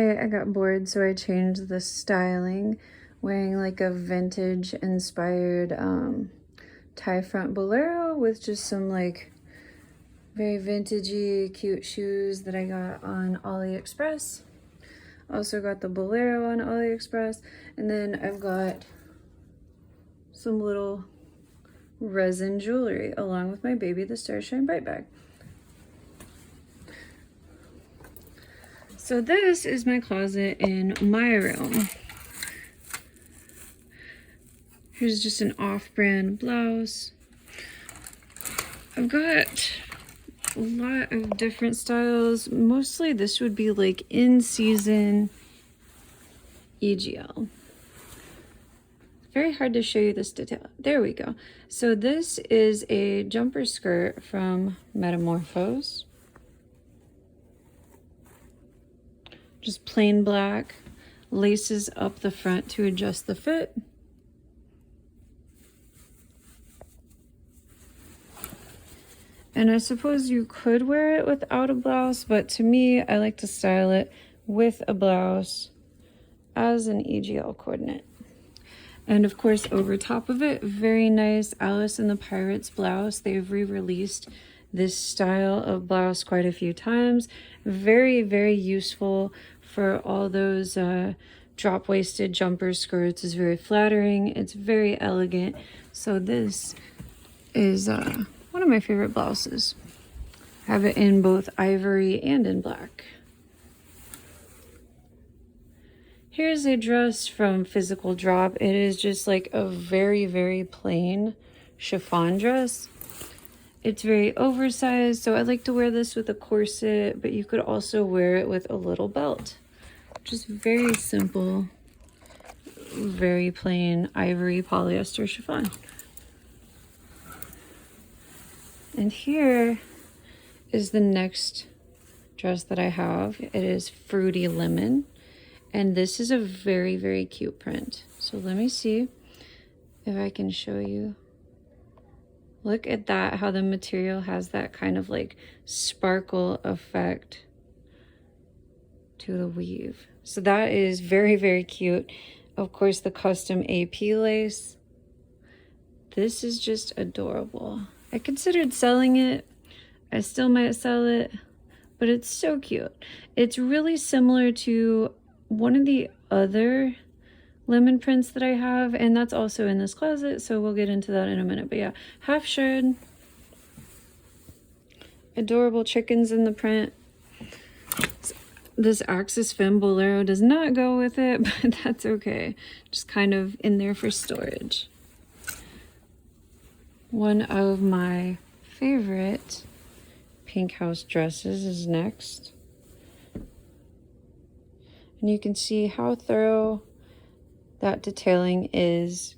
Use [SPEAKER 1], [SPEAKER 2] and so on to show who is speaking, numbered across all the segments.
[SPEAKER 1] night I got bored, so I changed the styling, wearing like a vintage inspired tie front bolero with just some like very vintagey cute shoes that I got on AliExpress. Also got the bolero on AliExpress, and then I've got some little resin jewelry along with my baby the Starshine Bright bag. So this is my closet in my room. Here's just an off-brand blouse. I've got a lot of different styles. Mostly this would be like in-season EGL. Very hard to show you this detail. There we go. So this is a jumper skirt from Metamorphose. Just plain black, laces up the front to adjust the fit. And I suppose you could wear it without a blouse, but to me, I like to style it with a blouse as an EGL coordinate. And of course, over top of it, very nice Alice and the Pirates blouse. They've re-released this style of blouse quite a few times. Very, very useful for all those drop-waisted jumper skirts. It's very flattering. It's very elegant. So this is one of my favorite blouses. I have it in both ivory and in black. Here's a dress from Physical Drop. It is just like a very, very plain chiffon dress. It's very oversized, so I like to wear this with a corset, but you could also wear it with a little belt. Just very simple, very plain ivory polyester chiffon. And here is the next dress that I have. It is Fruity Lemon. And this is a very, very cute print. So let me see if I can show you. Look at that, how the material has that kind of like sparkle effect to the weave. So that is very, very cute. Of course, the custom AP lace. This is just adorable. I considered selling it. I still might sell it, but it's so cute. It's really similar to one of the other lemon prints that I have, and that's also in this closet, so we'll get into that in a minute. But yeah, half shirred, adorable chickens in the print. This Axis Femme Bolero does not go with it, but that's okay. Just kind of in there for storage. One of my favorite Pink House dresses is next. And you can see how thorough that detailing is.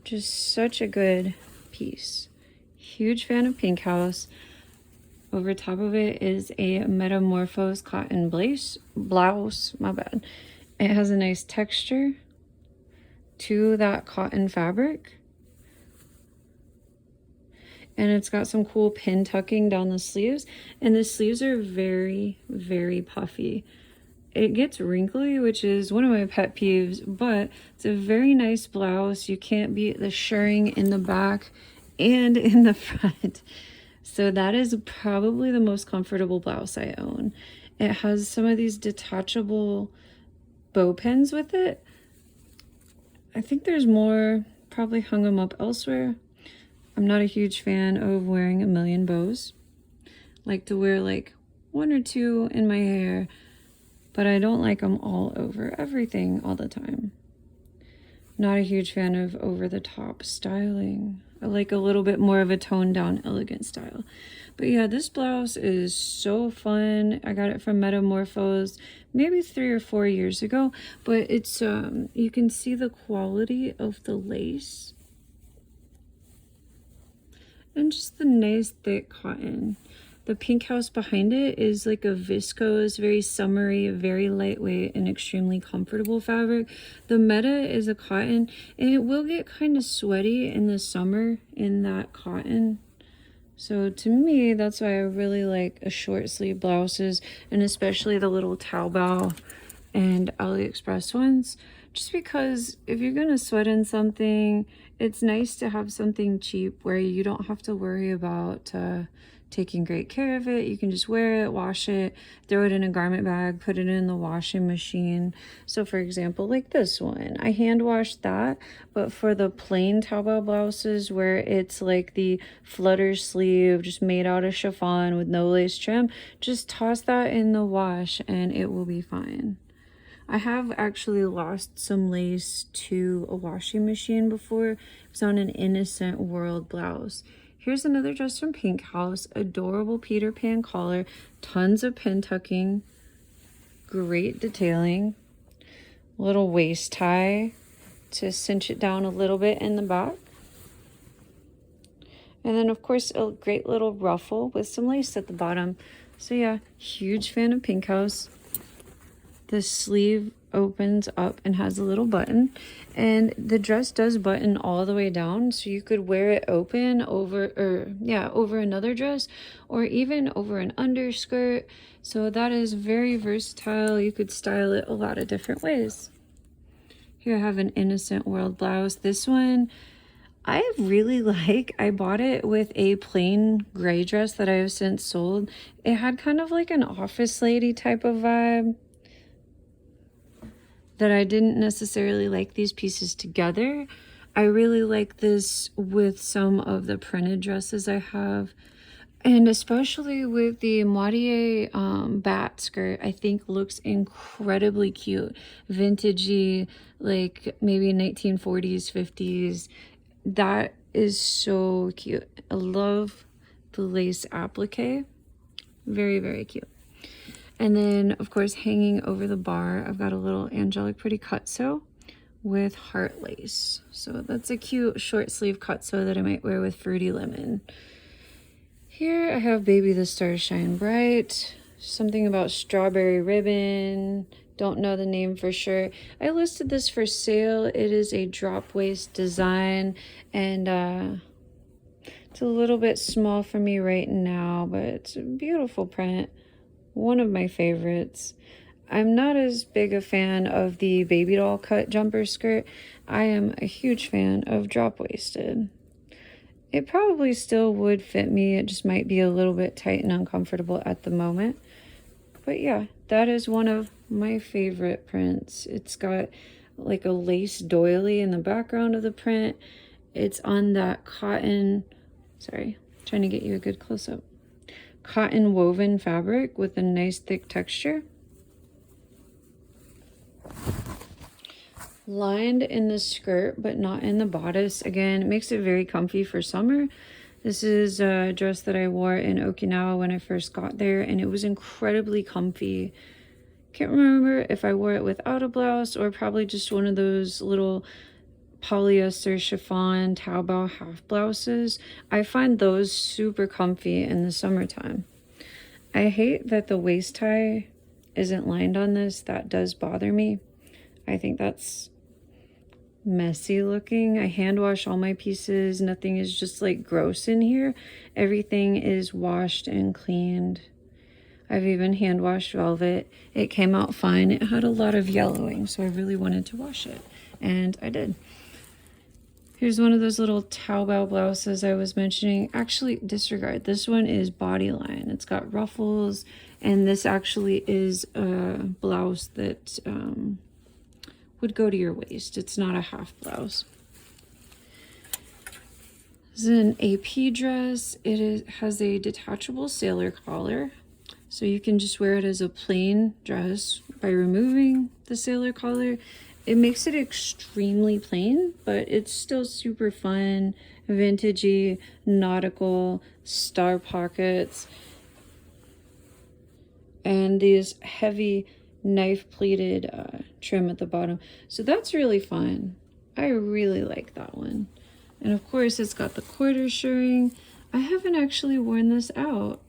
[SPEAKER 1] Just such a good piece. Huge fan of Pink House. Over top of it is a Metamorphose cotton blouse, my bad. It has a nice texture to that cotton fabric. And it's got some cool pin tucking down the sleeves. And the sleeves are very, very puffy. It gets wrinkly, which is one of my pet peeves, but it's a very nice blouse. You can't beat the shirring in the back and in the front. So that is probably the most comfortable blouse I own. It has some of these detachable bow pins with it. I think there's more, probably hung them up elsewhere. I'm not a huge fan of wearing a million bows. Like to wear like one or two in my hair, but I don't like them all over everything all the time. Not a huge fan of over-the-top styling. I like a little bit more of a toned-down, elegant style. But yeah, this blouse is so fun. I got it from Metamorphose maybe 3 or 4 years ago, but it's you can see the quality of the lace and just the nice thick cotton. The Pink House behind it is like a viscose, very summery, very lightweight, and extremely comfortable fabric. The Meta is a cotton, and it will get kind of sweaty in the summer in that cotton. So to me, that's why I really like a short sleeve blouses, and especially the little Taobao and AliExpress ones, just because if you're gonna sweat in something, it's nice to have something cheap where you don't have to worry about taking great care of it. You can just wear it, wash it, throw it in a garment bag, put it in the washing machine. So for example, like this one, I hand washed that, but for the plain Taobao blouses where it's like the flutter sleeve, just made out of chiffon with no lace trim, just toss that in the wash and it will be fine. I have actually lost some lace to a washing machine before. It was on an Innocent World blouse. Here's another dress from Pink House. Adorable Peter Pan collar. Tons of pin tucking. Great detailing. Little waist tie to cinch it down a little bit in the back. And then, of course, a great little ruffle with some lace at the bottom. So yeah, huge fan of Pink House. The sleeve opens up and has a little button, and the dress does button all the way down, so you could wear it open over over another dress or even over an underskirt. So that is very versatile. You could style it a lot of different ways. Here I have an Innocent World blouse. This one I really like. I bought it with a plain gray dress that I have since sold. It had kind of like an office lady type of vibe that I didn't necessarily like these pieces together. I really like this with some of the printed dresses I have, and especially with the moitié bat skirt. I think looks incredibly cute, vintagey, like maybe 1940s, 50s. That is so cute. I love the lace applique. Very, very cute. And then, of course, hanging over the bar, I've got a little angelic pretty cut sew with heart lace. So that's a cute short sleeve cut sew that I might wear with Fruity Lemon. Here I have Baby the Stars Shine Bright. Something about strawberry ribbon. Don't know the name for sure. I listed this for sale. It is a drop waist design, and it's a little bit small for me right now, but it's a beautiful print. One of my favorites. I'm not as big a fan of the baby doll cut jumper skirt. I am a huge fan of drop waisted. It probably still would fit me. It just might be a little bit tight and uncomfortable at the moment. But yeah, that is one of my favorite prints. It's got like a lace doily in the background of the print. It's on that cotton, sorry, trying to get you a good close-up. Cotton woven fabric with a nice thick texture. Lined in the skirt, but not in the bodice. Again, it makes it very comfy for summer. This is a dress that I wore in Okinawa when I first got there, and it was incredibly comfy. Can't remember if I wore it without a blouse or probably just one of those little polyester chiffon Taobao half blouses. I find those super comfy in the summertime. I hate that the waist tie isn't lined on this. That does bother me. I think that's messy looking. I hand wash all my pieces. Nothing is just like gross in here. Everything is washed and cleaned. I've even hand washed velvet. It came out fine. It had a lot of yellowing, so I really wanted to wash it, and I did. Here's one of those little Taobao blouses I was mentioning. Actually, disregard. This one is bodyline. It's got ruffles, and this actually is a blouse that would go to your waist. It's not a half blouse. This is an AP dress. Has a detachable sailor collar, so you can just wear it as a plain dress by removing the sailor collar. It makes it extremely plain, but it's still super fun, vintagey, nautical, star pockets, and these heavy knife pleated trim at the bottom. So that's really fun. I really like that one. And of course it's got the quarter shirring. I haven't actually worn this out,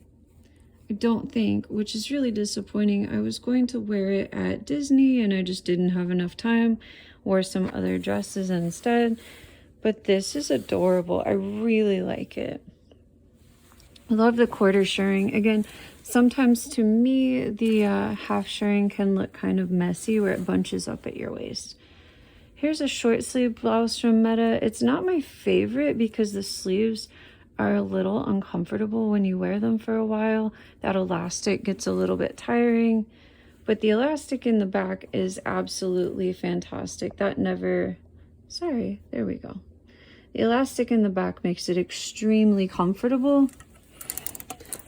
[SPEAKER 1] I don't think, which is really disappointing. I was going to wear it at Disney and I just didn't have enough time. Wore some other dresses instead. But this is adorable. I really like it. I love the quarter shirring. Again, sometimes to me, the half shirring can look kind of messy where it bunches up at your waist. Here's a short sleeve blouse from Meta. It's not my favorite because the sleeves are a little uncomfortable when you wear them for a while. That elastic gets a little bit tiring, but the elastic in the back is absolutely fantastic. That never, sorry, there we go. The elastic in the back makes it extremely comfortable.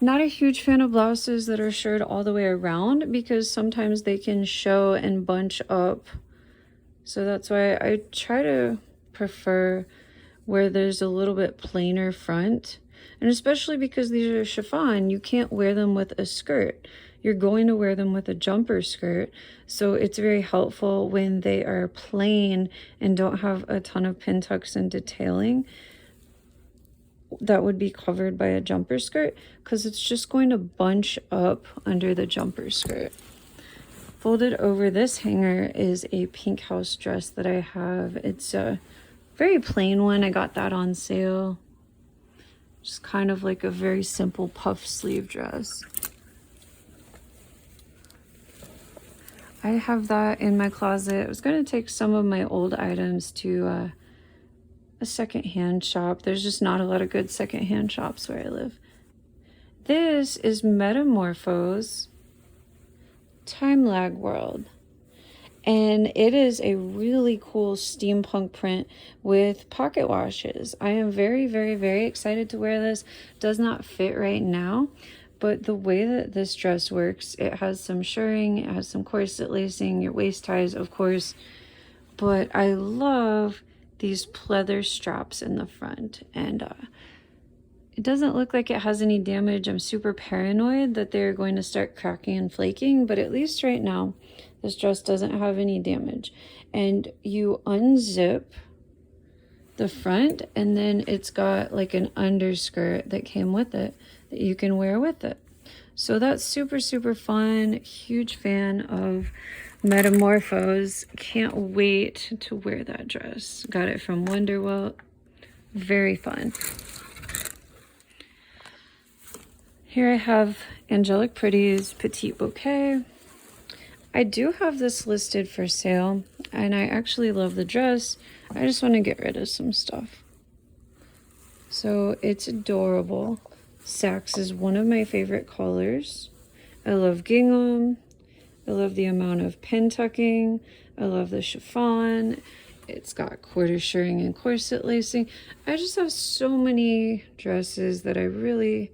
[SPEAKER 1] Not a huge fan of blouses that are shirred all the way around because sometimes they can show and bunch up. So that's why I try to prefer where there's a little bit plainer front. And especially because these are chiffon, you can't wear them with a skirt. You're going to wear them with a jumper skirt. So it's very helpful when they are plain and don't have a ton of pin tucks and detailing that would be covered by a jumper skirt, because it's just going to bunch up under the jumper skirt. Folded over this hanger is a pink house dress that I have. It's a very plain one. I got that on sale. Just kind of like a very simple puff sleeve dress. I have that in my closet. I was going to take some of my old items to a secondhand shop. There's just not a lot of good secondhand shops where I live. This is Metamorphose Time Lag World. And it is a really cool steampunk print with pocket washes. I am very, very, very excited to wear this. Does not fit right now, but the way that this dress works, it has some shirring, it has some corset lacing, your waist ties, of course, but I love these pleather straps in the front, and it doesn't look like it has any damage. I'm super paranoid that they're going to start cracking and flaking, but at least right now this dress doesn't have any damage. And you unzip the front, and then it's got like an underskirt that came with it that you can wear with it. So that's super, super fun. Huge fan of Metamorphose. Can't wait to wear that dress. Got it from Wonderwell. Very fun. Here I have Angelic Pretty's Petite Bouquet. I do have this listed for sale, and I actually love the dress. I just want to get rid of some stuff. So it's adorable. Sax is one of my favorite colors. I love gingham. I love the amount of pin tucking. I love the chiffon. It's got quarter shirring and corset lacing. I just have so many dresses that I really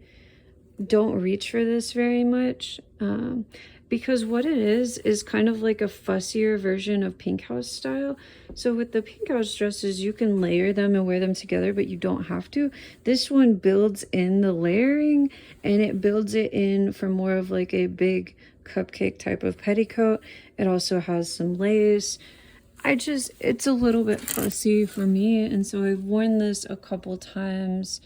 [SPEAKER 1] don't reach for this very much. Because what it is kind of like a fussier version of Pink House style. So with the Pink House dresses, you can layer them and wear them together, but you don't have to. This one builds in the layering, and it builds it in for more of like a big cupcake type of petticoat. It also has some lace. It's a little bit fussy for me, and so I've worn this a couple times.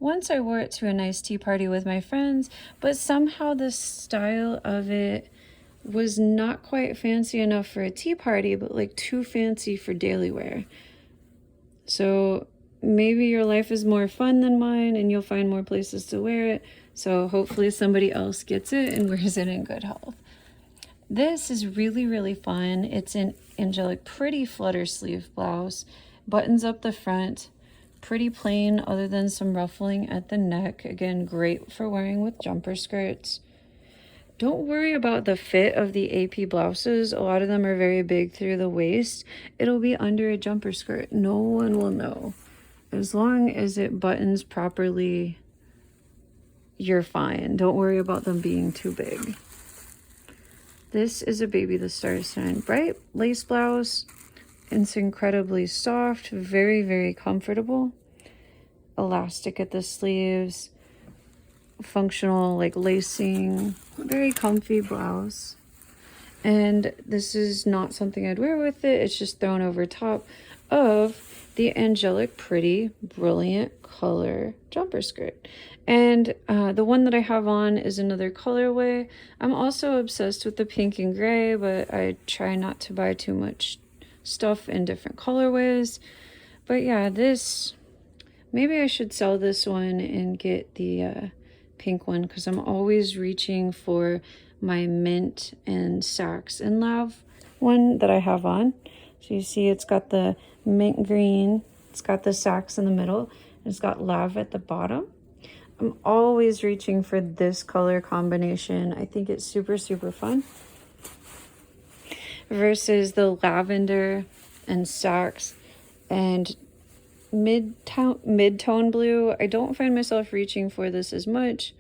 [SPEAKER 1] Once I wore it to a nice tea party with my friends, but somehow the style of it was not quite fancy enough for a tea party, but like too fancy for daily wear. So maybe your life is more fun than mine and you'll find more places to wear it. So hopefully somebody else gets it and wears it in good health. This is really, really fun. It's an Angelic Pretty flutter sleeve blouse, buttons up the front. Pretty plain other than some ruffling at the neck. Again, great for wearing with jumper skirts. Don't worry about the fit of the AP blouses. A lot of them are very big through the waist. It'll be under a jumper skirt. No one will know. As long as it buttons properly, you're fine. Don't worry about them being too big. This is a Baby the Stars Shine Bright lace blouse. It's incredibly soft, very, very comfortable. Elastic at the sleeves, functional like lacing, very comfy blouse. And this is not something I'd wear with it. It's just thrown over top of the Angelic Pretty Brilliant Color jumper skirt. And the one that I have on is another colorway. I'm also obsessed with the pink and gray, but I try not to buy too much stuff in different colorways. But yeah, this, maybe I should sell this one and get the pink one because I'm always reaching for my mint and sax and lav one that I have on. So you see it's got the mint green, it's got the sax in the middle, and it's got lav at the bottom. I'm always reaching for this color combination. I think it's super, super fun. Versus the lavender and sax and mid-tone blue. I don't find myself reaching for this as much.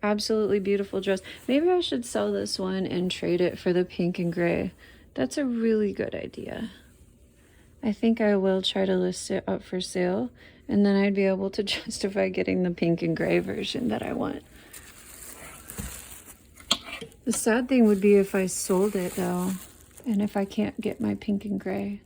[SPEAKER 1] Absolutely beautiful dress. Maybe I should sell this one and trade it for the pink and gray. That's a really good idea. I think I will try to list it up for sale, and then I'd be able to justify getting the pink and gray version that I want. The sad thing would be if I sold it though, and if I can't get my pink and gray.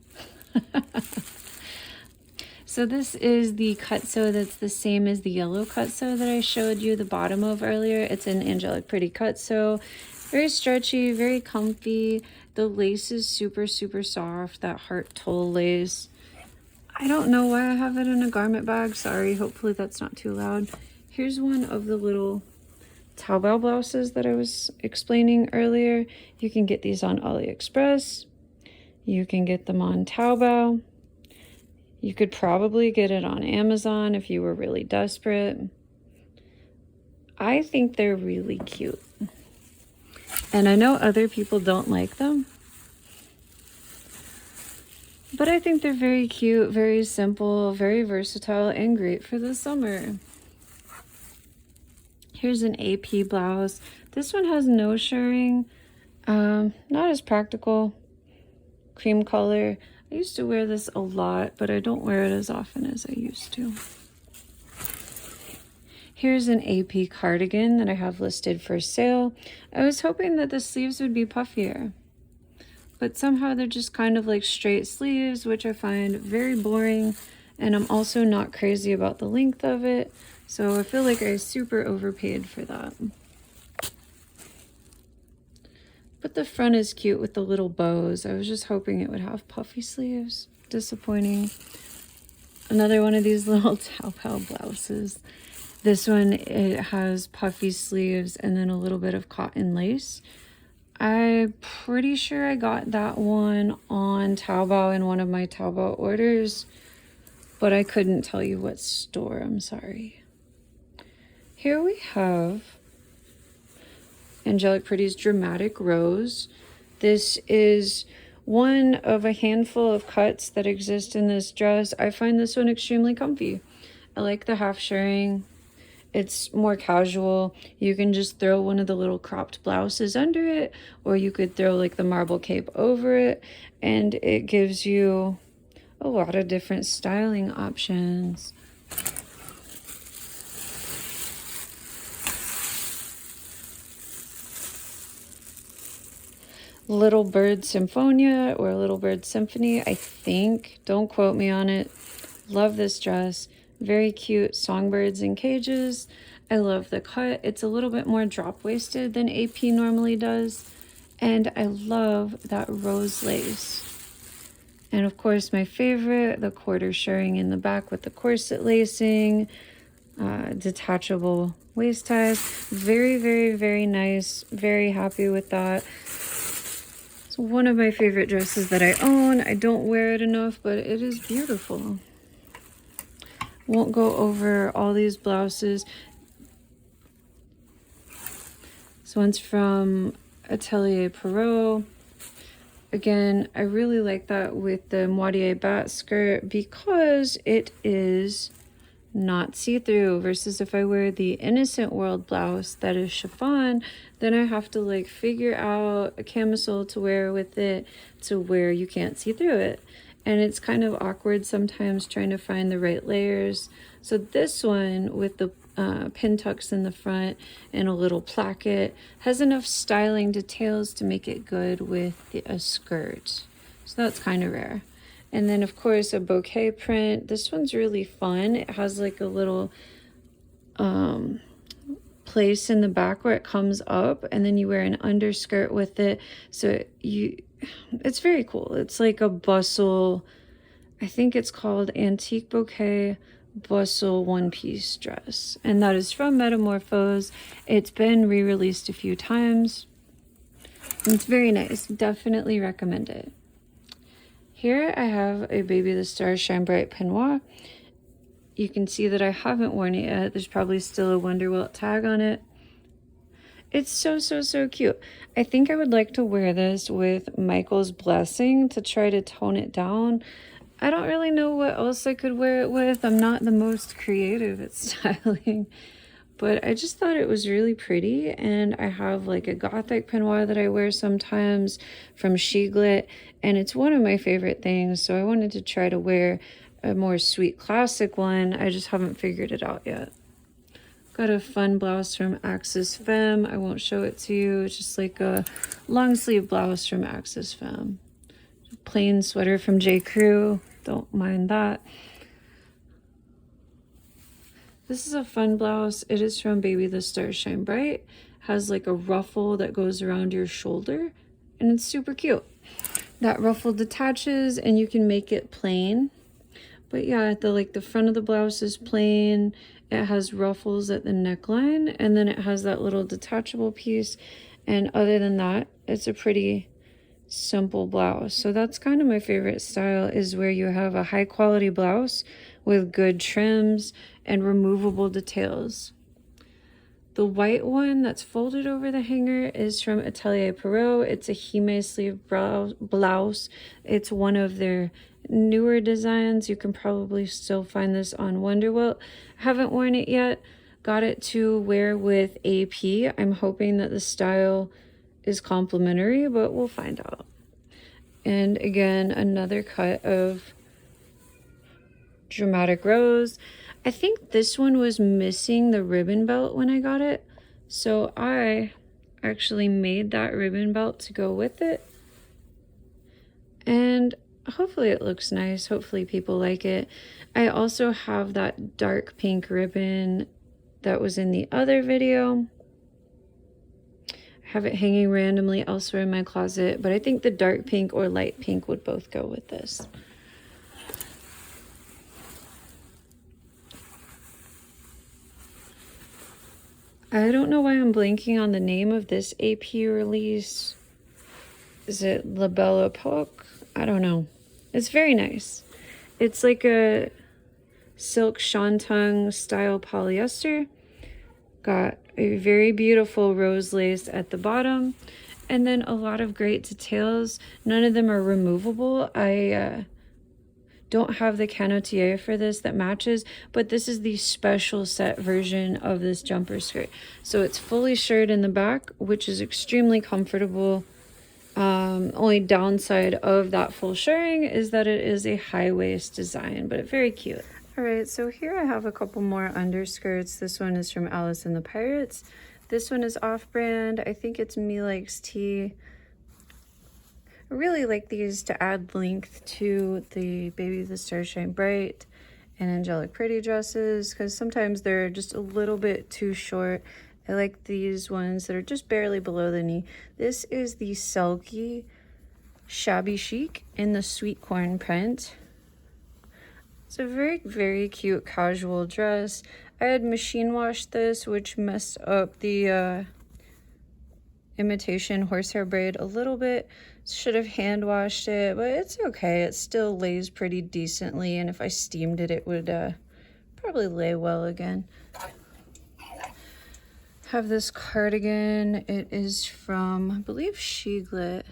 [SPEAKER 1] So this is the cut sew that's the same as the yellow cut sew that I showed you the bottom of earlier. It's an Angelic Pretty cut sew. Very stretchy, very comfy. The lace is super, super soft, that heart tulle lace. I don't know why I have it in a garment bag. Sorry, hopefully that's not too loud. Here's one of the little Taobao blouses that I was explaining earlier. You can get these on AliExpress. You can get them on Taobao. You could probably get it on Amazon if you were really desperate. I think they're really cute. And I know other people don't like them, but I think they're very cute, very simple, very versatile, and great for the summer. Here's an AP blouse. This one has no shirring, not as practical. Cream color. I used to wear this a lot, but I don't wear it as often as I used to. Here's an AP cardigan that I have listed for sale. I was hoping that the sleeves would be puffier, but somehow they're just kind of like straight sleeves, which I find very boring, and I'm also not crazy about the length of it, so I feel like I super overpaid for that. But the front is cute with the little bows. I was just hoping it would have puffy sleeves. Disappointing. Another one of these little Taobao blouses. This one, it has puffy sleeves and then a little bit of cotton lace. I'm pretty sure I got that one on Taobao in one of my Taobao orders, but I couldn't tell you what store. I'm sorry. Here we have Angelic Pretty's Dramatic Rose. This is one of a handful of cuts that exist in this dress. I find this one extremely comfy. I like the half shirring. It's more casual. You can just throw one of the little cropped blouses under it, or you could throw like the marble cape over it, and it gives you a lot of different styling options. Little Bird Symphonia or Little Bird Symphony, I think. Don't quote me on it. Love this dress. Very cute songbirds in cages. I love the cut. It's a little bit more drop-waisted than AP normally does. And I love that rose lace. And of course, my favorite, the quarter shirring in the back with the corset lacing, detachable waist ties. Very, very, very nice. Very happy with that. It's one of my favorite dresses that I own. I don't wear it enough, but it is beautiful. Won't go over all these blouses. This one's from Atelier Perot. Again, I really like that with the moitié bat skirt because it is not see-through, versus if I wear the Innocent World blouse that is chiffon, then I have to like figure out a camisole to wear with it to where you can't see through it. And it's kind of awkward sometimes trying to find the right layers. So this one with the pin tucks in the front and a little placket has enough styling details to make it good with a skirt. So that's kind of rare. And then of course a bouquet print. This one's really fun. It has like a little place in the back where it comes up, and then you wear an underskirt with it. So it's very cool. It's like a bustle. I think it's called Antique Bouquet bustle one-piece dress, and that is from Metamorphose. It's been re-released a few times. It's very nice. Definitely recommend it. Here I have a Baby.styles Shine Bright peignoir. You can see that I haven't worn it yet. There's probably still a Wonderwelt tag on it. It's so, so, so cute. I think I would like to wear this with Michael's Blessing to try to tone it down. I don't really know what else I could wear it with. I'm not the most creative at styling. But I just thought it was really pretty, and I have like a gothic peignoir that I wear sometimes from Shiglet, and it's one of my favorite things, so I wanted to try to wear a more sweet classic one. I just haven't figured it out yet. Got a fun blouse from Axis Femme. I won't show it to you. It's just like a long sleeve blouse from Axis Femme. Plain sweater from J. Crew. Don't mind that. This is a fun blouse. It is from Baby.styles Shine Bright. Has like a ruffle that goes around your shoulder, and it's super cute. That ruffle detaches and you can make it plain. But yeah, the front of the blouse is plain. It has ruffles at the neckline, and then it has that little detachable piece. And other than that, it's a pretty simple blouse. So that's kind of my favorite style, is where you have a high quality blouse with good trims and removable details. The white one that's folded over the hanger is from Atelier Perot. It's a hime sleeve blouse. It's one of their newer designs. You can probably still find this on Wonderwelt. Haven't worn it yet. Got it to wear with AP. I'm hoping that the style is complimentary, but we'll find out. And again, another cut of Dramatic Rose. I think this one was missing the ribbon belt when I got it, so I actually made that ribbon belt to go with it, and hopefully it looks nice. Hopefully people like it. I also have that dark pink ribbon that was in the other video. I have it hanging randomly elsewhere in my closet, but I think the dark pink or light pink would both go with this. I don't know why I'm blanking on the name of this AP release. Is it La Belle Epoque? I don't know. It's very nice. It's like a silk shantung style polyester. Got a very beautiful rose lace at the bottom, and then a lot of great details. None of them are removable. I don't have the canotier for this that matches, but this is the special set version of this jumper skirt. So it's fully shirred in the back, which is extremely comfortable. Only downside of that full shirring is that it is a high waist design, but very cute. All right, so here I have a couple more underskirts. This one is from Alice and the Pirates. This one is off-brand. I think it's Me Likes Tea. I really like these to add length to the Baby.styles Shine Bright and Angelic Pretty dresses, because sometimes they're just a little bit too short. I like these ones that are just barely below the knee. This is the Selkie Shabby Chic in the sweet corn print. It's a very, very cute casual dress. I had machine washed this, which messed up the imitation horsehair braid a little bit. Should have hand washed it, but it's okay. It still lays pretty decently, and if I steamed it, it would probably lay well again. Have this cardigan. It is from, I believe, Shiglet.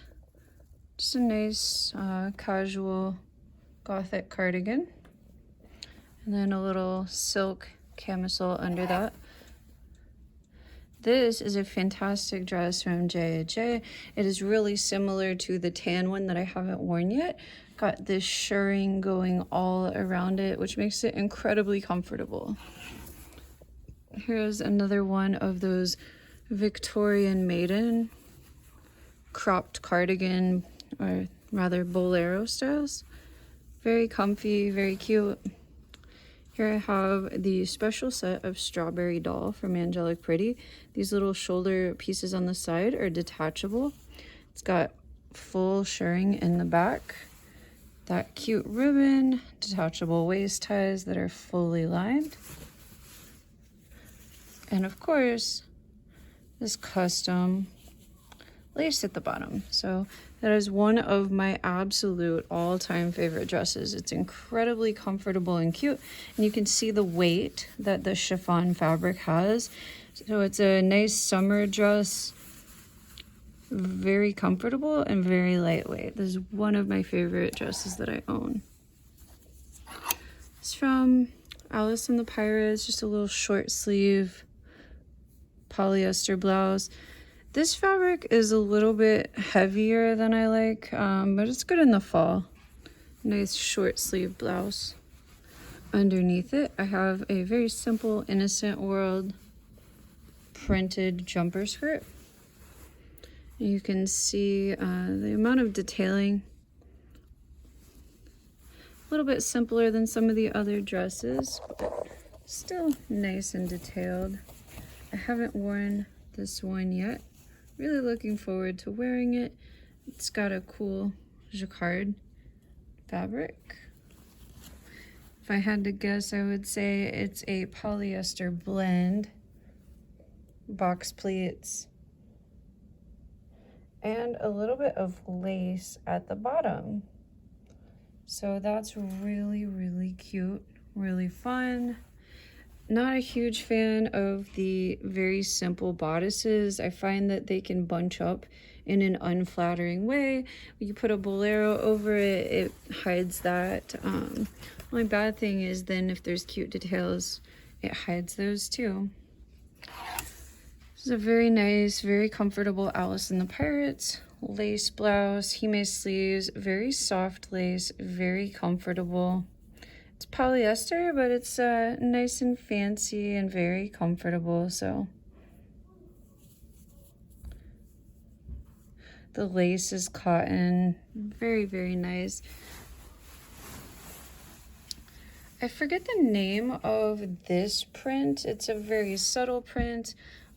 [SPEAKER 1] Just a nice casual gothic cardigan. And then a little silk camisole under that. This is a fantastic dress from J&J. It is really similar to the tan one that I haven't worn yet. Got this shirring going all around it, which makes it incredibly comfortable. Here's another one of those Victorian maiden cropped cardigan, or rather bolero styles. Very comfy, very cute. Here I have the special set of Strawberry Doll from Angelic Pretty. These little shoulder pieces on the side are detachable. It's got full shirring in the back. that cute ribbon, detachable waist ties that are fully lined. And of course, this custom lace at the bottom. So that is one of my absolute all-time favorite dresses. It's incredibly comfortable and cute, and you can see the weight that the chiffon fabric has. So it's a nice summer dress, very comfortable and very lightweight. This is one of my favorite dresses that I own. It's from Alice and the Pirates, just a little short sleeve polyester blouse. This fabric is a little bit heavier than I like, but it's good in the fall. Nice short sleeve blouse. Underneath it, I have a very simple Innocent World printed jumper skirt. You can see the amount of detailing. A little bit simpler than some of the other dresses, but still nice and detailed. I haven't worn this one yet. Really looking forward to wearing it. It's got a cool jacquard fabric. If I had to guess, I would say it's a polyester blend, box pleats, and a little bit of lace at the bottom. So that's really, really cute, really fun. Not a huge fan of the very simple bodices. I find that they can bunch up in an unflattering way. You put a bolero over it, it hides that. Only bad thing is then if there's cute details, it hides those too. This is a very nice, very comfortable Alice and the Pirates lace blouse, hime sleeves, very soft lace, very comfortable. It's polyester, but it's nice and fancy and very comfortable. So the lace is cotton, very, very nice. I forget the name of this print. It's a very subtle print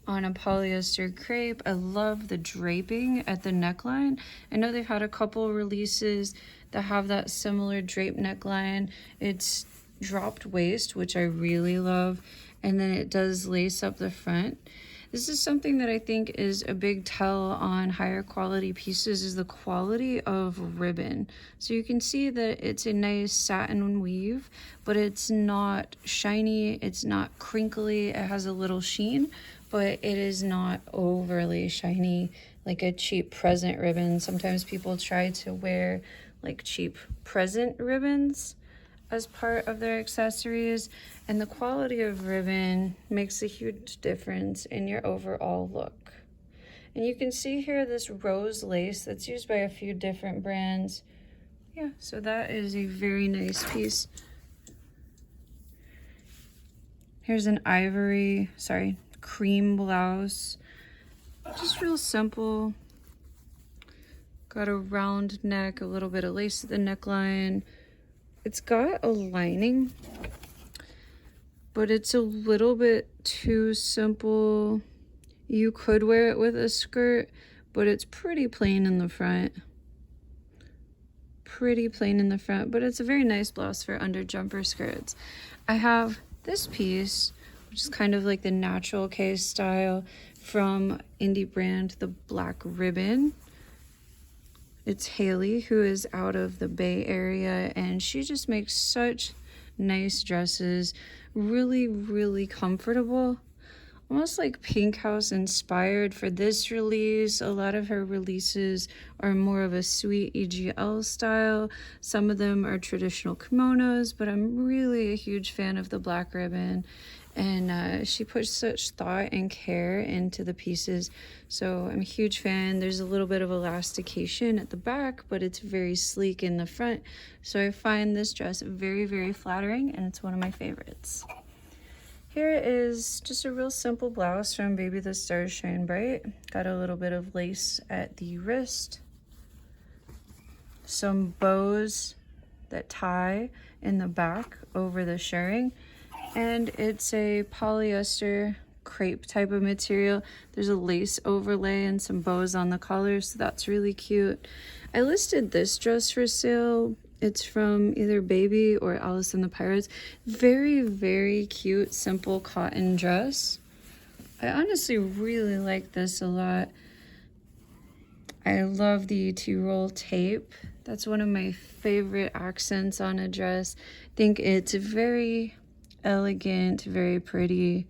[SPEAKER 1] on a polyester crepe. I love the draping at the neckline. I know they've had a couple releases that have that similar drape neckline. It's dropped waist, which I really love, and then it does lace up the front. This is something that I think is a big tell on higher quality pieces, is the quality of ribbon. So you can see that it's a nice satin weave, but it's not shiny, it's not crinkly, it has a little sheen, but it is not overly shiny like a cheap present ribbon. Sometimes people try to wear like cheap present ribbons as part of their accessories, and the quality of ribbon makes a huge difference in your overall look. And you can see here this rose lace that's used by a few different brands. Yeah, so that is a very nice piece. Here's an cream blouse, just real simple. Got a round neck, a little bit of lace at the neckline. It's got a lining, but it's a little bit too simple. You could wear it with a skirt, but it's pretty plain in the front. Pretty plain in the front, but it's a very nice blouse for under jumper skirts. I have this piece, which is kind of like the natural case style from indie brand The Black Ribbon. It's Haley, who is out of the Bay Area, and she just makes such nice dresses. Really, really comfortable. Almost like Pink House inspired for this release. A lot of her releases are more of a sweet EGL style. Some of them are traditional kimonos, but I'm really a huge fan of the Black Ribbon. And she puts such thought and care into the pieces, so I'm a huge fan. There's a little bit of elastication at the back, but it's very sleek in the front, so I find this dress very, very flattering, and it's one of my favorites. Here is just a real simple blouse from Baby the Stars Shine Bright. Got a little bit of lace at the wrist, some bows that tie in the back over the shirring, and it's a polyester crepe type of material. There's a lace overlay and some bows on the collar, so that's really cute. I listed this dress for sale It's from either Baby or Alice and the Pirates. Very, very cute, simple cotton dress. I honestly really like this a lot. I love the two-roll tape. That's one of my favorite accents on a dress. I think it's very elegant, very pretty,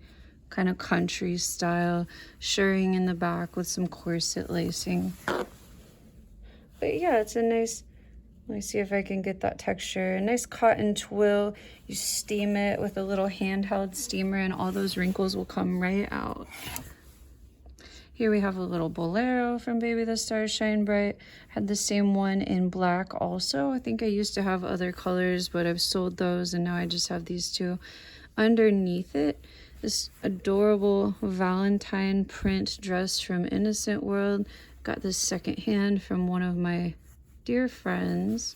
[SPEAKER 1] kind of country style, shirring in the back with some corset lacing. But yeah, it's a nice, let me see if I can get that texture. A nice cotton twill. You steam it with a little handheld steamer and all those wrinkles will come right out. Here we have a little bolero from Baby the Stars Shine Bright. Had the same one in black also. I think I used to have other colors, but I've sold those and now I just have these two. Underneath it, this adorable Valentine print dress from Innocent World. Got this secondhand from one of my dear friends.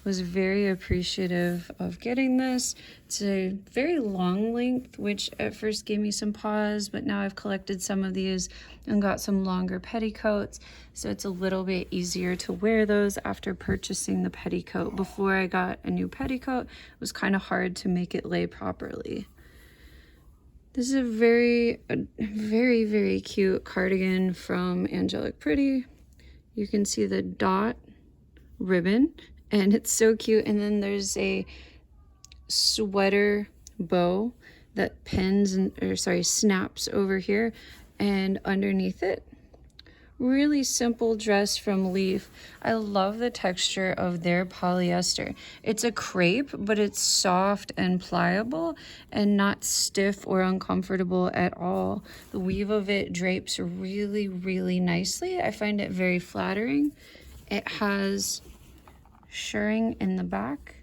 [SPEAKER 1] Was very appreciative of getting this. It's a very long length, which at first gave me some pause, but now I've collected some of these and got some longer petticoats, so it's a little bit easier to wear those after purchasing the petticoat. Before I got a new petticoat, it was kind of hard to make it lay properly. This is a very, very cute cardigan from Angelic Pretty. You can see the dot ribbon and it's so cute. And then there's a sweater bow that pins and, or sorry, snaps over here and underneath it. Really simple dress from Leaf. I love the texture of their polyester. It's a crepe, but it's soft and pliable and not stiff or uncomfortable at all. The weave of it drapes really nicely. I find it very flattering. It has shirring in the back.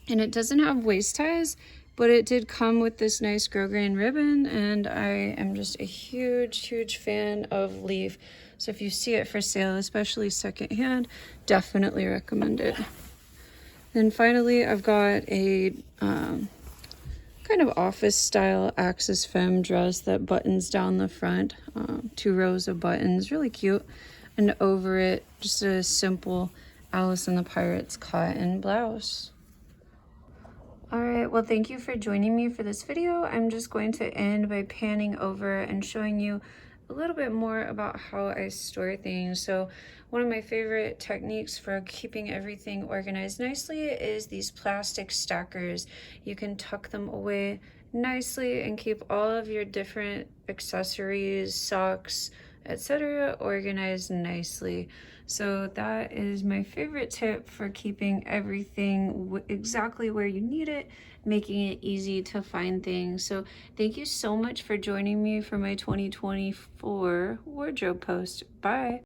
[SPEAKER 1] And it doesn't have waist ties, but it did come with this nice grosgrain ribbon, and I am just a huge fan of Leaf. So if you see it for sale, especially secondhand, definitely recommend it. Then finally, I've got a kind of office style Axis Femme dress that buttons down the front, 2 rows of buttons, really cute. And over it, just a simple Alice and the Pirates cotton blouse. Alright, well thank you for joining me for this video. I'm just going to end by panning over and showing you a little bit more about how I store things. So one of my favorite techniques for keeping everything organized nicely is these plastic stackers. You can tuck them away nicely and keep all of your different accessories, socks, etc. organized nicely. So that is my favorite tip for keeping everything exactly where you need it, making it easy to find things. So thank you so much for joining me for my 2024 wardrobe post. Bye.